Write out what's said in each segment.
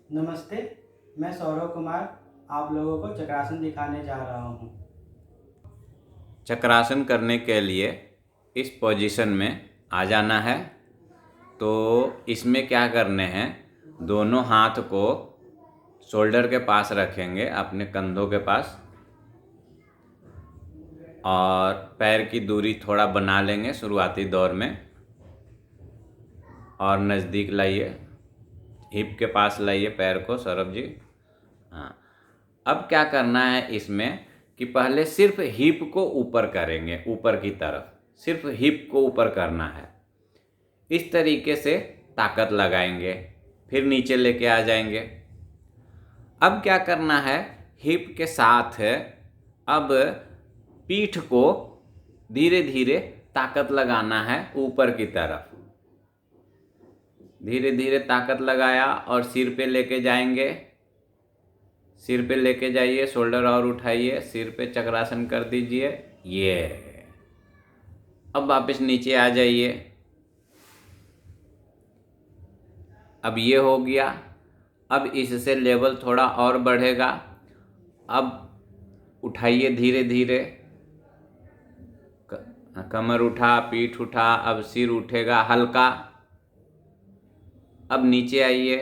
नमस्ते, मैं सौरव कुमार आप लोगों को चक्रासन दिखाने जा रहा हूँ। चक्रासन करने के लिए इस पोजीशन में आ जाना है। तो इसमें क्या करने हैं, दोनों हाथ को शोल्डर के पास रखेंगे, अपने कंधों के पास, और पैर की दूरी थोड़ा बना लेंगे शुरुआती दौर में, और नज़दीक लाइए, हिप के पास लाइए पैर को सौरभ जी। हाँ, अब क्या करना है इसमें कि पहले सिर्फ हिप को ऊपर करेंगे, ऊपर की तरफ सिर्फ हिप को ऊपर करना है। इस तरीके से ताकत लगाएंगे, फिर नीचे लेके आ जाएंगे। अब क्या करना है, हिप के साथ अब पीठ को धीरे धीरे ताकत लगाना है ऊपर की तरफ। धीरे धीरे ताकत लगाया और सिर पे लेके जाएंगे। सिर पे लेके जाइए, शोल्डर और उठाइए, सिर पे चक्रासन कर दीजिए। ये अब वापस नीचे आ जाइए। अब ये हो गया। अब इससे लेवल थोड़ा और बढ़ेगा। अब उठाइए धीरे धीरे, कमर उठा, पीठ उठा, अब सिर उठेगा हल्का। अब नीचे आइए।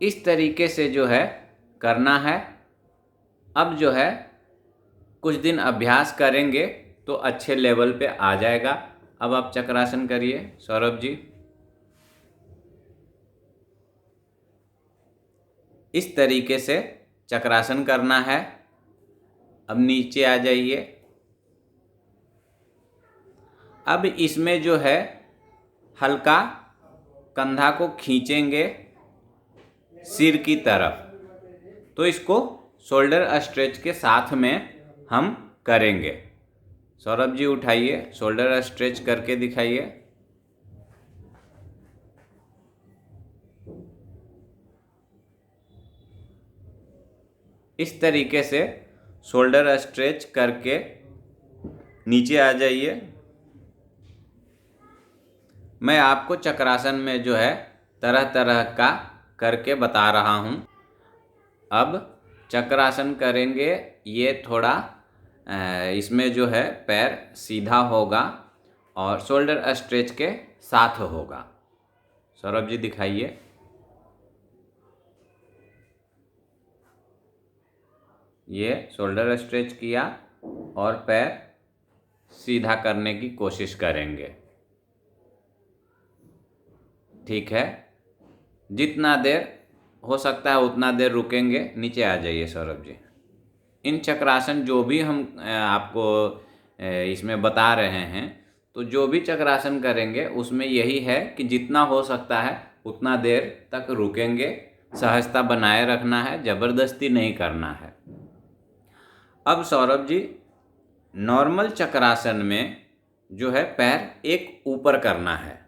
इस तरीके से जो है करना है। अब जो है कुछ दिन अभ्यास करेंगे तो अच्छे लेवल पे आ जाएगा। अब आप चक्रासन करिए सौरभ जी। इस तरीके से चक्रासन करना है। अब नीचे आ जाइए। अब इसमें जो है हल्का कंधा को खींचेंगे सिर की तरफ, तो इसको शोल्डर स्ट्रेच के साथ में हम करेंगे। सौरभ जी उठाइए, शोल्डर स्ट्रेच करके दिखाइए। इस तरीके से शोल्डर स्ट्रेच करके नीचे आ जाइए। मैं आपको चक्रासन में जो है तरह तरह का करके बता रहा हूँ। अब चक्रासन करेंगे, ये थोड़ा इसमें जो है पैर सीधा होगा और शोल्डर स्ट्रेच के साथ होगा। सौरभ जी दिखाइए। ये शोल्डर स्ट्रेच किया और पैर सीधा करने की कोशिश करेंगे। ठीक है, जितना देर हो सकता है उतना देर रुकेंगे। नीचे आ जाइए सौरभ जी। इन चक्रासन जो भी हम आपको इसमें बता रहे हैं, तो जो भी चक्रासन करेंगे उसमें यही है कि जितना हो सकता है उतना देर तक रुकेंगे। सहजता बनाए रखना है, ज़बरदस्ती नहीं करना है। अब सौरभ जी, नॉर्मल चक्रासन में जो है पैर एक ऊपर करना है।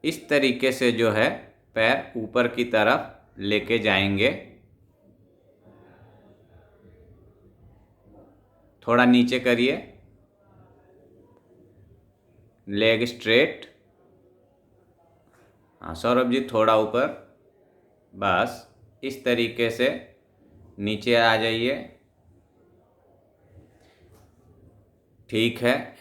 इस तरीके से जो है पैर ऊपर की तरफ लेके जाएंगे। थोड़ा नीचे करिए, लेग स्ट्रेट। हाँ सौरभ जी, थोड़ा ऊपर, बस इस तरीके से नीचे आ जाइए। ठीक है,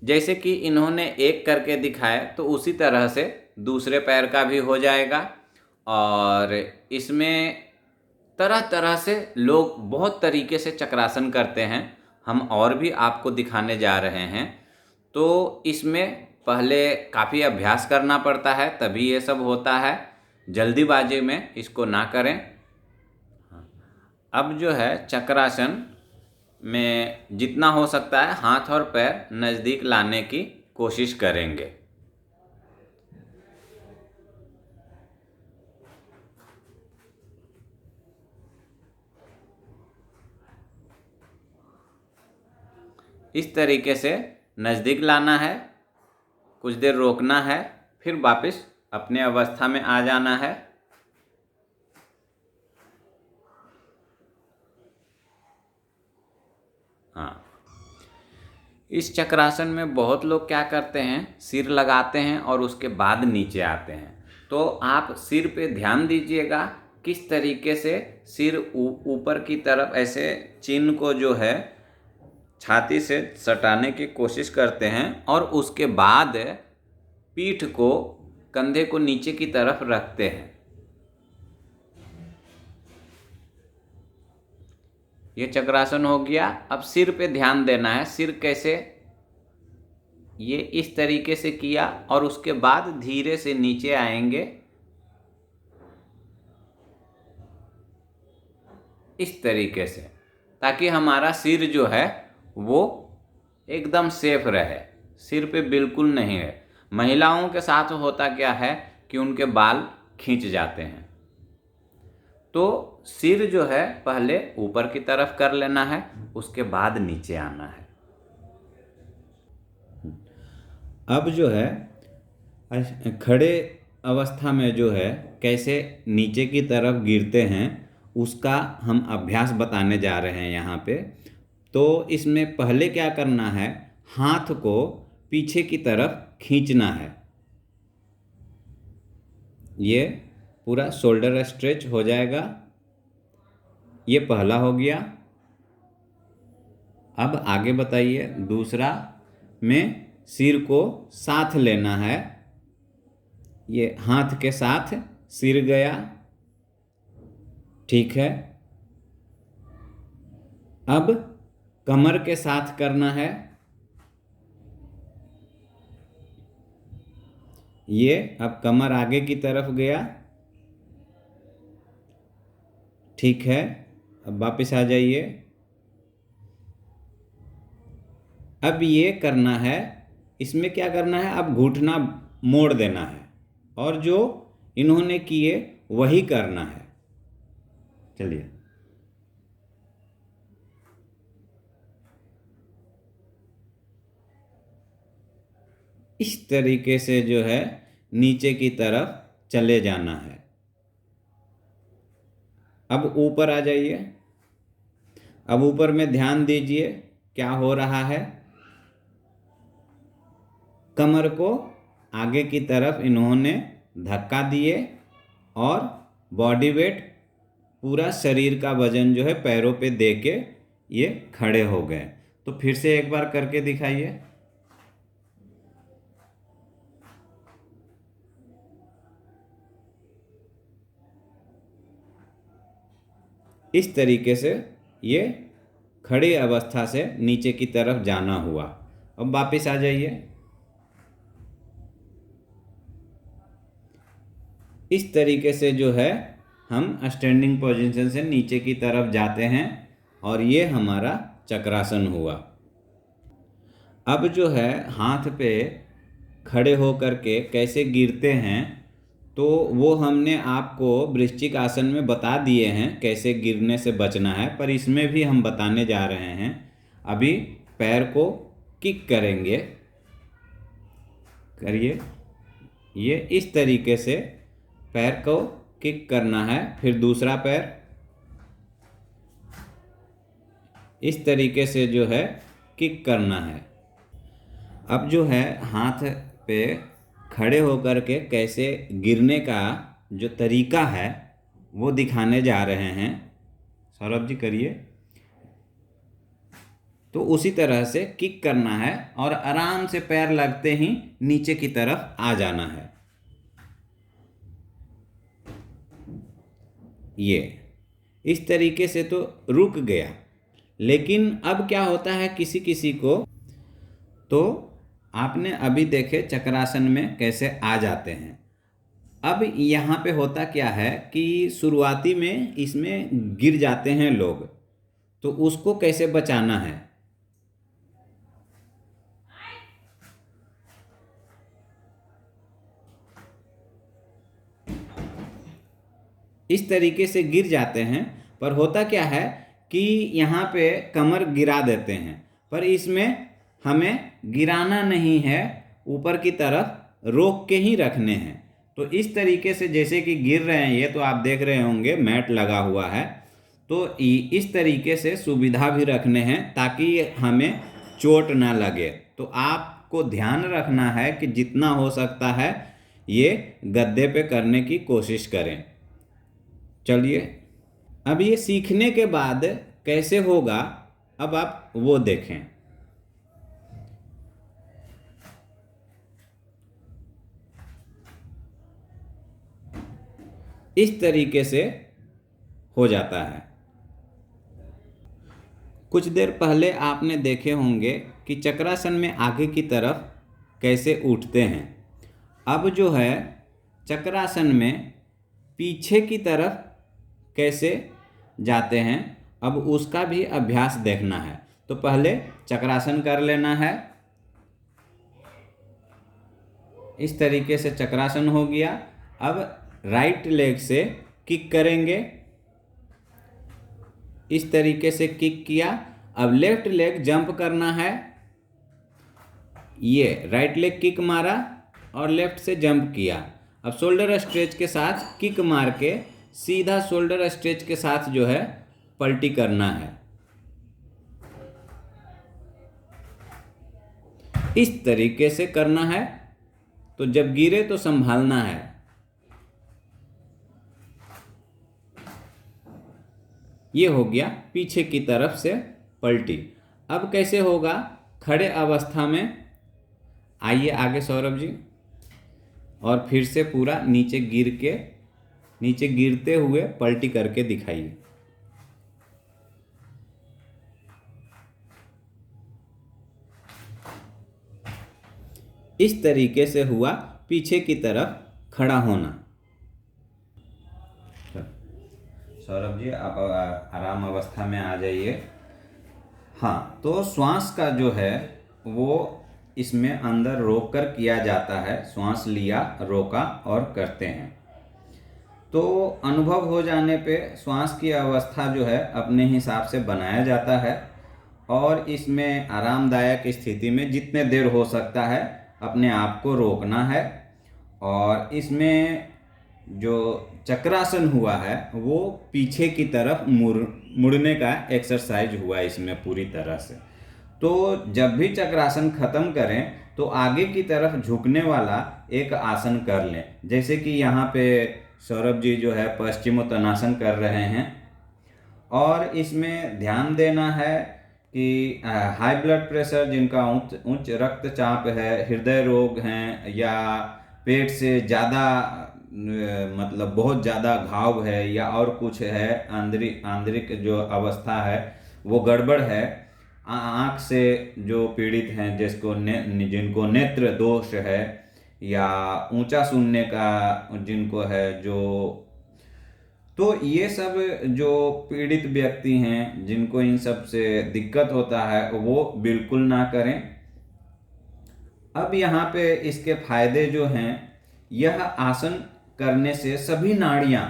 जैसे कि इन्होंने एक करके दिखाया तो उसी तरह से दूसरे पैर का भी हो जाएगा। और इसमें तरह तरह से लोग बहुत तरीके से चक्रासन करते हैं, हम और भी आपको दिखाने जा रहे हैं। तो इसमें पहले काफ़ी अभ्यास करना पड़ता है, तभी ये सब होता है। जल्दीबाजी में इसको ना करें। अब जो है चक्रासन में जितना हो सकता है हाथ और पैर नज़दीक लाने की कोशिश करेंगे। इस तरीके से नज़दीक लाना है, कुछ देर रोकना है, फिर वापस अपने अवस्था में आ जाना है। इस चक्रासन में बहुत लोग क्या करते हैं, सिर लगाते हैं और उसके बाद नीचे आते हैं। तो आप सिर पे ध्यान दीजिएगा किस तरीके से सिर ऊपर की तरफ ऐसे चिन्ह को जो है छाती से सटाने की कोशिश करते हैं और उसके बाद पीठ को, कंधे को नीचे की तरफ रखते हैं। ये चक्रासन हो गया। अब सिर पे ध्यान देना है। सिर कैसे, ये इस तरीके से किया और उसके बाद धीरे से नीचे आएंगे इस तरीके से, ताकि हमारा सिर जो है वो एकदम सेफ रहे, सिर पे बिल्कुल नहीं है। महिलाओं के साथ होता क्या है कि उनके बाल खींच जाते हैं। तो सिर जो है पहले ऊपर की तरफ कर लेना है, उसके बाद नीचे आना है। अब जो है खड़े अवस्था में जो है कैसे नीचे की तरफ गिरते हैं उसका हम अभ्यास बताने जा रहे हैं यहाँ पे। तो इसमें पहले क्या करना है, हाथ को पीछे की तरफ खींचना है। ये पूरा शोल्डर स्ट्रेच हो जाएगा। ये पहला हो गया। अब आगे बताइए। दूसरा में सिर को साथ लेना है। ये हाथ के साथ सिर गया, ठीक है। अब कमर के साथ करना है। ये अब कमर आगे की तरफ गया, ठीक है। अब वापस आ जाइए। अब ये करना है, इसमें क्या करना है, अब घुटना मोड़ देना है और जो इन्होंने किए वही करना है। चलिए, इस तरीके से जो है नीचे की तरफ चले जाना है। अब ऊपर आ जाइए। अब ऊपर में ध्यान दीजिए क्या हो रहा है। कमर को आगे की तरफ इन्होंने धक्का दिए और बॉडी वेट, पूरा शरीर का वजन जो है पैरों पे दे के ये खड़े हो गए। तो फिर से एक बार करके दिखाइए। इस तरीके से ये खड़ी अवस्था से नीचे की तरफ जाना हुआ। अब वापस आ जाइए। इस तरीके से जो है हम स्टैंडिंग पोजीशन से नीचे की तरफ जाते हैं और ये हमारा चक्रासन हुआ। अब जो है हाथ पे खड़े होकर के कैसे गिरते हैं तो वो हमने आपको वृश्चिक आसन में बता दिए हैं कैसे गिरने से बचना है, पर इसमें भी हम बताने जा रहे हैं। अभी पैर को किक करेंगे, करिए। ये इस तरीके से पैर को किक करना है। फिर दूसरा पैर इस तरीके से जो है किक करना है। अब जो है हाथ पे खड़े होकर के कैसे गिरने का जो तरीका है वो दिखाने जा रहे हैं। सौरभ जी करिए। तो उसी तरह से किक करना है और आराम से पैर लगते ही नीचे की तरफ आ जाना है। ये इस तरीके से तो रुक गया, लेकिन अब क्या होता है किसी किसी को, तो आपने अभी देखे चक्रासन में कैसे आ जाते हैं। अब यहाँ पे होता क्या है कि शुरुआती में इसमें गिर जाते हैं लोग, तो उसको कैसे बचाना है। इस तरीके से गिर जाते हैं, पर होता क्या है कि यहाँ पे कमर गिरा देते हैं, पर इसमें हमें गिराना नहीं है, ऊपर की तरफ रोक के ही रखने हैं। तो इस तरीके से जैसे कि गिर रहे हैं, ये तो आप देख रहे होंगे मैट लगा हुआ है, तो इस तरीके से सुविधा भी रखने हैं ताकि हमें चोट ना लगे। तो आपको ध्यान रखना है कि जितना हो सकता है ये गद्दे पे करने की कोशिश करें। चलिए, अब ये सीखने के बाद कैसे होगा, अब आप वो देखें। इस तरीके से हो जाता है। कुछ देर पहले आपने देखे होंगे कि चक्रासन में आगे की तरफ कैसे उठते हैं। अब जो है चक्रासन में पीछे की तरफ कैसे जाते हैं, अब उसका भी अभ्यास देखना है। तो पहले चक्रासन कर लेना है। इस तरीके से चक्रासन हो गया। अब राइट लेग से किक करेंगे। इस तरीके से किक किया। अब लेफ्ट लेग जंप करना है। ये राइट लेग किक मारा और लेफ्ट से जंप किया। अब शोल्डर स्ट्रेच के साथ किक मार के सीधा शोल्डर स्ट्रेच के साथ जो है पलटी करना है। इस तरीके से करना है। तो जब गिरे तो संभालना है। ये हो गया पीछे की तरफ से पलटी। अब कैसे होगा खड़े अवस्था में, आइए आगे सौरभ जी, और फिर से पूरा नीचे गिरते हुए पलटी करके दिखाइए। इस तरीके से हुआ पीछे की तरफ खड़ा होना। सौरभ जी आप आराम अवस्था में आ जाइए। हाँ, तो श्वास का जो है वो इसमें अंदर रोक कर किया जाता है। श्वास लिया, रोका और करते हैं। तो अनुभव हो जाने पे श्वास की अवस्था जो है अपने हिसाब से बनाया जाता है और इसमें आरामदायक स्थिति में जितने देर हो सकता है अपने आप को रोकना है। और इसमें जो चक्रासन हुआ है वो पीछे की तरफ मुड़ने का एक्सरसाइज हुआ इसमें पूरी तरह से। तो जब भी चक्रासन खत्म करें तो आगे की तरफ झुकने वाला एक आसन कर लें। जैसे कि यहाँ पे सौरभ जी जो है पश्चिमोत्तानासन कर रहे हैं। और इसमें ध्यान देना है कि हाई ब्लड प्रेशर, जिनका उच्च रक्तचाप है, हृदय रोग हैं, या पेट से ज़्यादा मतलब बहुत ज़्यादा घाव है या और कुछ है, आंतरिक जो अवस्था है वो गड़बड़ है, आँख से जो पीड़ित हैं, जिनको नेत्र दोष है, या ऊंचा सुनने का जिनको है तो ये सब जो पीड़ित व्यक्ति हैं जिनको इन सब से दिक्कत होता है वो बिल्कुल ना करें। अब यहाँ पे इसके फायदे जो हैं, यह आसन करने से सभी नाड़ियाँ,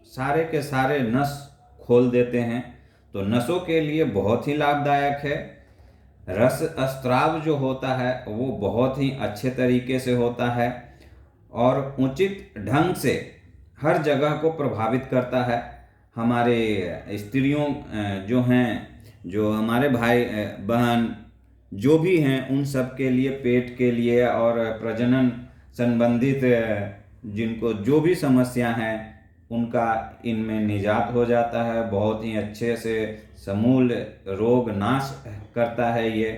सारे के सारे नस खोल देते हैं। तो नसों के लिए बहुत ही लाभदायक है। रस स्त्राव जो होता है वो बहुत ही अच्छे तरीके से होता है और उचित ढंग से हर जगह को प्रभावित करता है। हमारे स्त्रियों जो हैं, जो हमारे भाई बहन जो भी हैं, उन सब के लिए, पेट के लिए और प्रजनन संबंधित जिनको जो भी समस्या हैं उनका इनमें निजात हो जाता है। बहुत ही अच्छे से समूल रोग नाश करता है ये।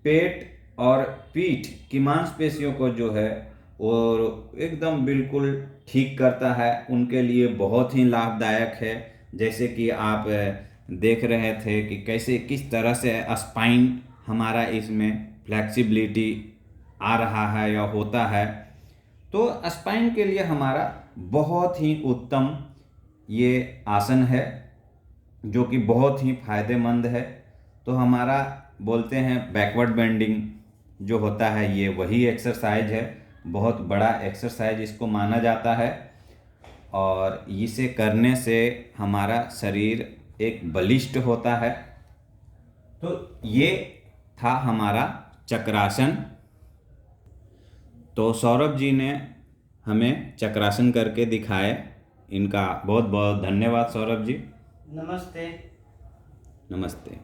पेट और पीठ की मांसपेशियों को जो है और एकदम बिल्कुल ठीक करता है, उनके लिए बहुत ही लाभदायक है। जैसे कि आप देख रहे थे कि कैसे किस तरह से स्पाइन हमारा इसमें फ्लेक्सिबिलिटी आ रहा है या होता है। तो स्पाइन के लिए हमारा बहुत ही उत्तम ये आसन है जो कि बहुत ही फायदेमंद है। तो हमारा बोलते हैं बैकवर्ड बेंडिंग जो होता है, ये वही एक्सरसाइज है। बहुत बड़ा एक्सरसाइज इसको माना जाता है और इसे करने से हमारा शरीर एक बलिष्ठ होता है। तो ये था हमारा चक्रासन। तो सौरभ जी ने हमें चक्रासन करके दिखाए, इनका बहुत बहुत धन्यवाद सौरभ जी। नमस्ते। नमस्ते।